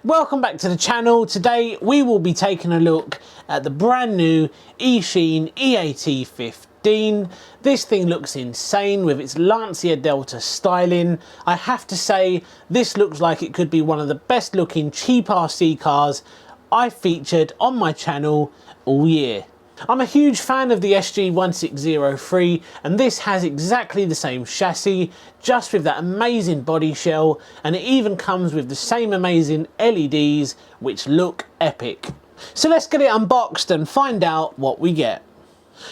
Welcome back to the channel. Today we will be taking a look at the brand new Eachine EAT15. This thing looks insane with its Lancia Delta styling. I have to say, this looks like it could be one of the best looking cheap RC cars I've featured on my channel all year. I'm a huge fan of the SG1603, and this has exactly the same chassis, just with that amazing body shell, and it even comes with the same amazing LEDs, which look epic. So let's get it unboxed and find out what we get.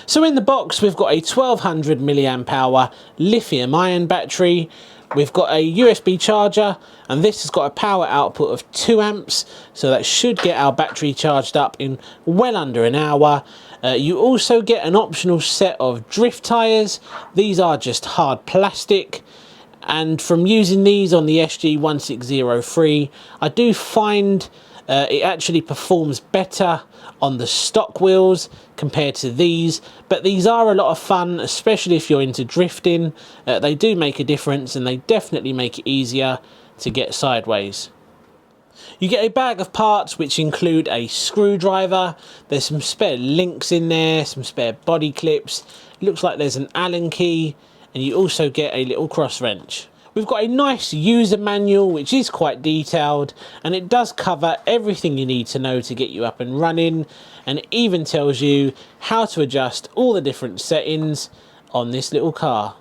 So in the box we've got a 1200 mAh lithium ion battery, we've got a USB charger, and this has got a power output of 2 amps, so that should get our battery charged up in well under an hour. You also get an optional set of drift tyres. These are just hard plastic, and from using these on the SG1603, I do find it actually performs better on the stock wheels compared to these, but these are a lot of fun, especially if you're into drifting. They do make a difference, and they definitely make it easier to get sideways. You get a bag of parts which include a screwdriver, there's some spare links in there, some spare body clips, it looks like there's an Allen key, and you also get a little cross wrench. We've got a nice user manual which is quite detailed, and it does cover everything you need to know to get you up and running, and it even tells you how to adjust all the different settings on this little car.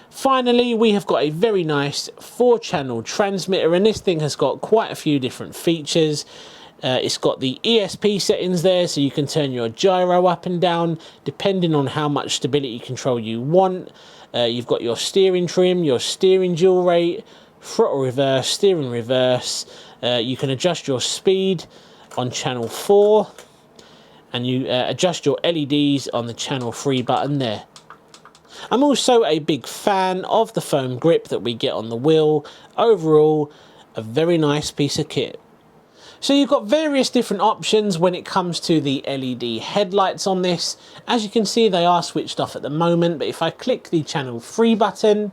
Finally, we have got a very nice 4-channel transmitter, and this thing has got quite a few different features. It's got the ESP settings there, so you can turn your gyro up and down depending on how much stability control you want. You've got your steering trim, your steering dual rate, throttle reverse, steering reverse. You can adjust your speed on channel 4, and you adjust your LEDs on the channel 3 button there. I'm also a big fan of the foam grip that we get on the wheel. Overall, a very nice piece of kit. So you've got various different options when it comes to the LED headlights on this. As you can see, they are switched off at the moment, but if I click the channel 3 button,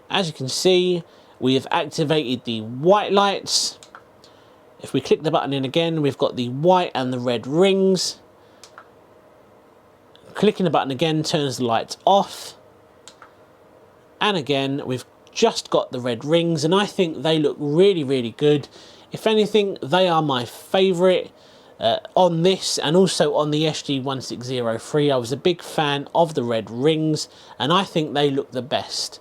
as you can see, we have activated the white lights. If we click the button in again, we've got the white and the red rings. Clicking the button again turns the lights off, and again we've just got the red rings, and I think they look really good. If anything, they are my favourite on this, and also on the SG1603. I was a big fan of the red rings, and I think they look the best.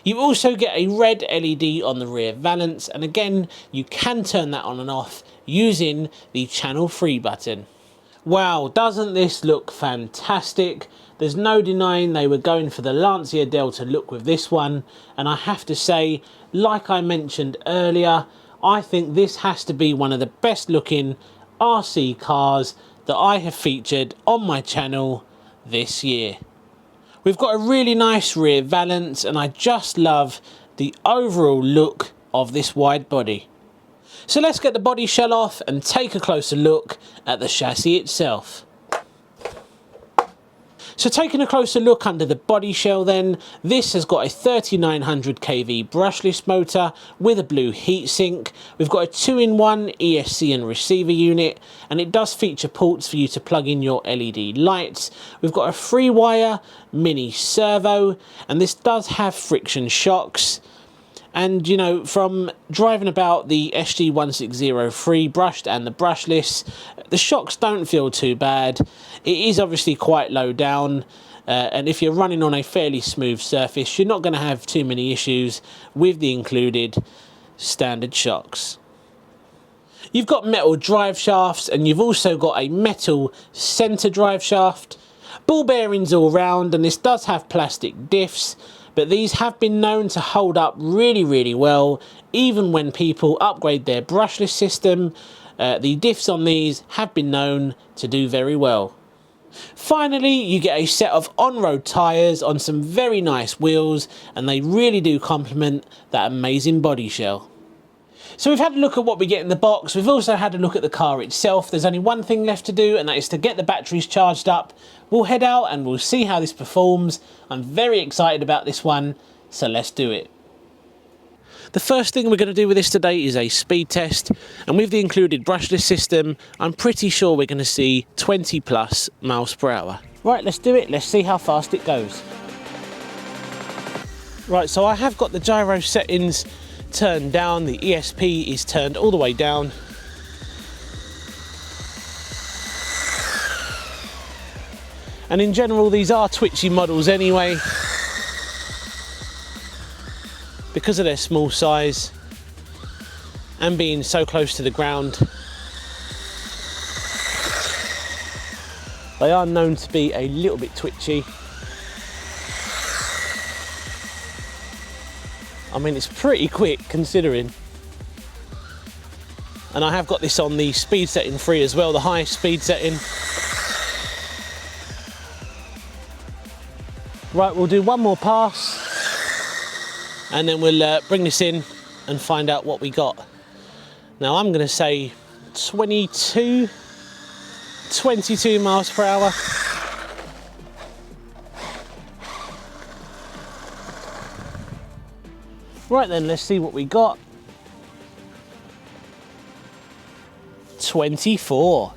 You also get a red LED on the rear valance, and again you can turn that on and off using the channel 3 button. Wow, doesn't this look fantastic? There's no denying they were going for the Lancia Delta look with this one, and I have to say, like I mentioned earlier, I think this has to be one of the best looking RC cars that I have featured on my channel this year. We've got a really nice rear valance, and I just love the overall look of this wide body. So let's get the body shell off and take a closer look at the chassis itself. So taking a closer look under the body shell then, this has got a 3900 kV brushless motor with a blue heatsink. We've got a 2-in-1 ESC and receiver unit, and it does feature ports for you to plug in your LED lights. We've got a 3-wire mini servo, and this does have friction shocks. And you know, from driving about the SG1603 brushed and the brushless, the shocks don't feel too bad. It is obviously quite low down, and if you're running on a fairly smooth surface, you're not going to have too many issues with the included standard shocks. You've got metal drive shafts and you've also got a metal centre drive shaft. Ball bearings all round, and this does have plastic diffs, but these have been known to hold up really well even when people upgrade their brushless system. The diffs on these have been known to do very well. Finally, you get a set of on-road tyres on some very nice wheels, and they really do complement that amazing body shell. So we've had a look at what we get in the box. We've also had a look at the car itself. There's only one thing left to do, and that is to get the batteries charged up. We'll head out and we'll see how this performs. I'm very excited about this one, so let's do it. The first thing we're going to do with this today is a speed test, and with the included brushless system, I'm pretty sure we're going to see 20 plus miles per hour. Right, let's do it. Let's see how fast it goes. Right, so I have got the gyro settings turned down. The ESP is turned all the way down. And in general, these are twitchy models anyway, because of their small size and being so close to the ground. They are known to be a little bit twitchy. I mean, it's pretty quick considering. And I have got this on the speed setting 3 as well, the highest speed setting. Right, we'll do one more pass and then we'll bring this in and find out what we got. Now I'm going to say 22 miles per hour. Right then, let's see what we got. 24.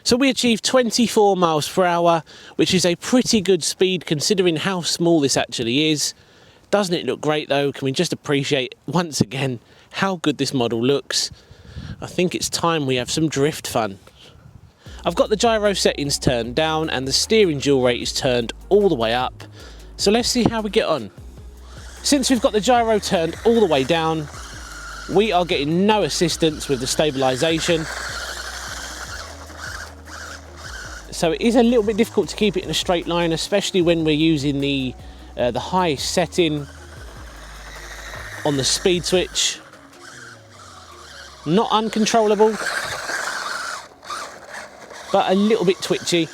So we achieved 24 miles per hour, which is a pretty good speed considering how small this actually is. Doesn't it look great though? Can we just appreciate once again how good this model looks? I think it's time we have some drift fun. I've got the gyro settings turned down and the steering dual rate is turned all the way up. So let's see how we get on. Since we've got the gyro turned all the way down, we are getting no assistance with the stabilisation. So it is a little bit difficult to keep it in a straight line, especially when we're using the highest setting on the speed switch. Not uncontrollable, but a little bit twitchy.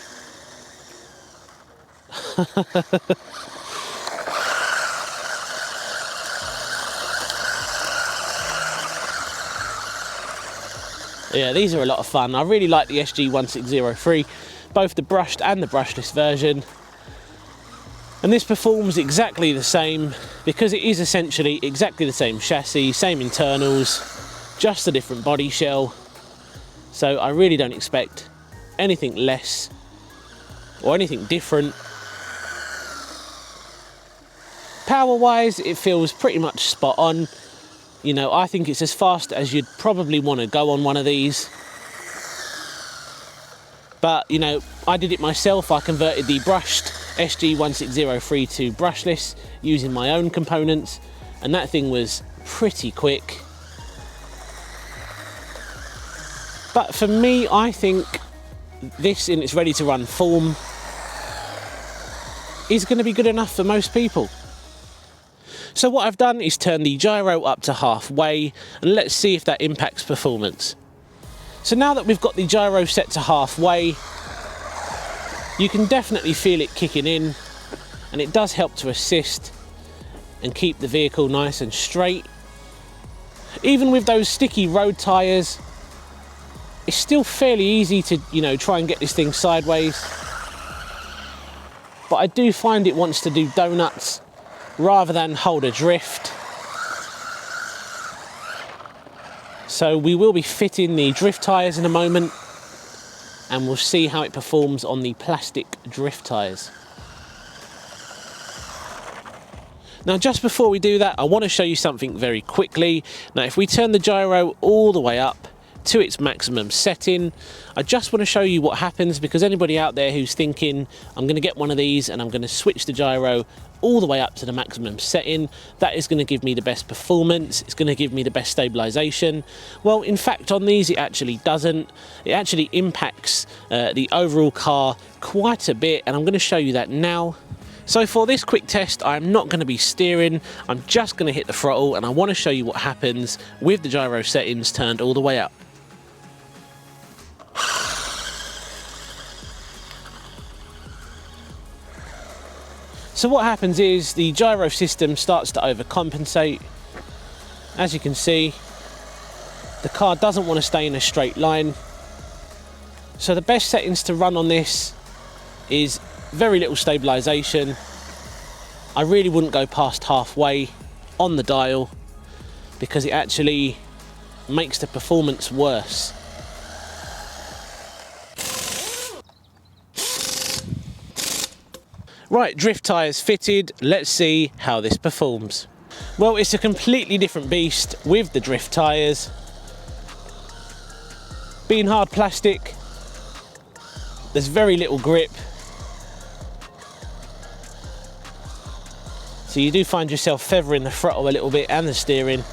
Yeah, these are a lot of fun. I really like the SG1603, both the brushed and the brushless version. And this performs exactly the same because it is essentially exactly the same chassis, same internals, just a different body shell. So I really don't expect anything less or anything different. Power-wise, it feels pretty much spot on. You know, I think it's as fast as you'd probably want to go on one of these. But, you know, I did it myself. I converted the brushed SG1603 to brushless using my own components, and that thing was pretty quick. But for me, I think this in its ready to run form is going to be good enough for most people. So what I've done is turn the gyro up to halfway, and let's see if that impacts performance. So now that we've got the gyro set to halfway, you can definitely feel it kicking in, and it does help to assist and keep the vehicle nice and straight. Even with those sticky road tyres, it's still fairly easy to, you know, try and get this thing sideways. But I do find it wants to do donuts rather than hold a drift. So we will be fitting the drift tyres in a moment, and we'll see how it performs on the plastic drift tyres. Now, just before we do that, I want to show you something very quickly. Now, if we turn the gyro all the way up to its maximum setting, I just want to show you what happens, because anybody out there who's thinking, I'm going to get one of these and I'm going to switch the gyro all the way up to the maximum setting. That is going to give me the best performance, it's going to give me the best stabilization. Well, in fact, on these it actually doesn't. It actually impacts the overall car quite a bit, and I'm going to show you that now. So for this quick test, I'm not going to be steering, I'm just going to hit the throttle, and I want to show you what happens with the gyro settings turned all the way up. So what happens is the gyro system starts to overcompensate. As you can see, the car doesn't want to stay in a straight line. So the best settings to run on this is very little stabilization. I really wouldn't go past halfway on the dial because it actually makes the performance worse. Right, drift tyres fitted, let's see how this performs. Well, it's a completely different beast with the drift tyres. Being hard plastic, there's very little grip. So you do find yourself feathering the throttle a little bit and the steering.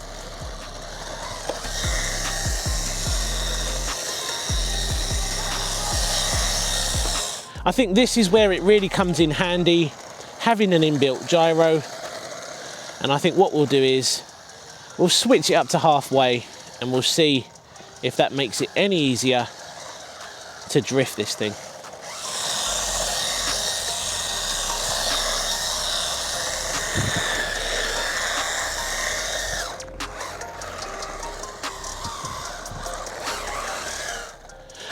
I think this is where it really comes in handy, having an inbuilt gyro. And I think what we'll do is we'll switch it up to halfway and we'll see if that makes it any easier to drift this thing.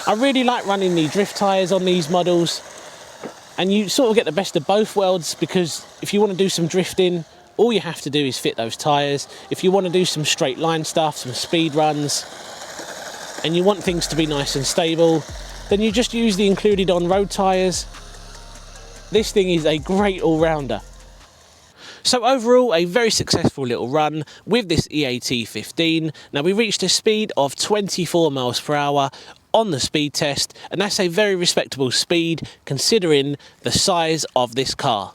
I really like running the drift tyres on these models, and you sort of get the best of both worlds, because if you want to do some drifting, all you have to do is fit those tyres. If you want to do some straight line stuff, some speed runs, and you want things to be nice and stable, then you just use the included on road tyres. This thing is a great all-rounder. So overall, a very successful little run with this EAT15. Now, we reached a speed of 24 miles per hour on the speed test, and that's a very respectable speed considering the size of this car.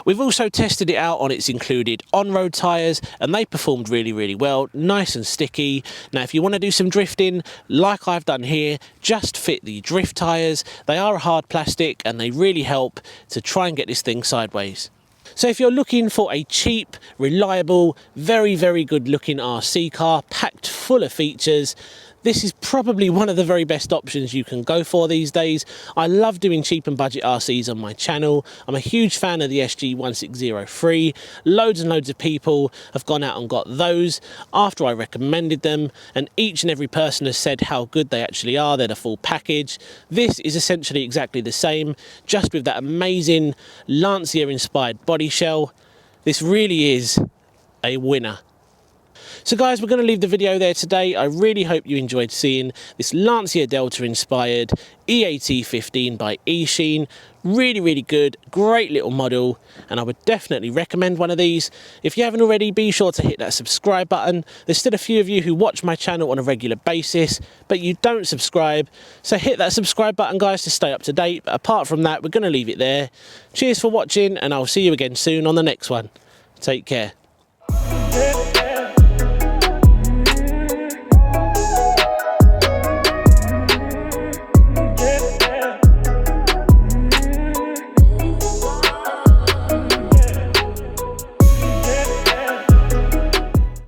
We've also tested it out on its included on-road tyres, and they performed really, really well, nice and sticky. Now, if you want to do some drifting, like I've done here, just fit the drift tyres. They are a hard plastic, and they really help to try and get this thing sideways. So if you're looking for a cheap, reliable, very, very good looking RC car, packed full of features, this is probably one of the very best options you can go for these days. I love doing cheap and budget RCs on my channel. I'm a huge fan of the SG1603. Loads and loads of people have gone out and got those after I recommended them, and each and every person has said how good they actually are. They're the full package. This is essentially exactly the same, just with that amazing Lancia inspired body shell. This really is a winner. So guys, we're going to leave the video there today. I really hope you enjoyed seeing this Lancia Delta inspired EAT15 by Eachine. Really, really good, great little model, and I would definitely recommend one of these. If you haven't already, be sure to hit that subscribe button. There's still a few of you who watch my channel on a regular basis, but you don't subscribe. So hit that subscribe button, guys, to stay up to date. But apart from that, we're going to leave it there. Cheers for watching, and I'll see you again soon on the next one. Take care.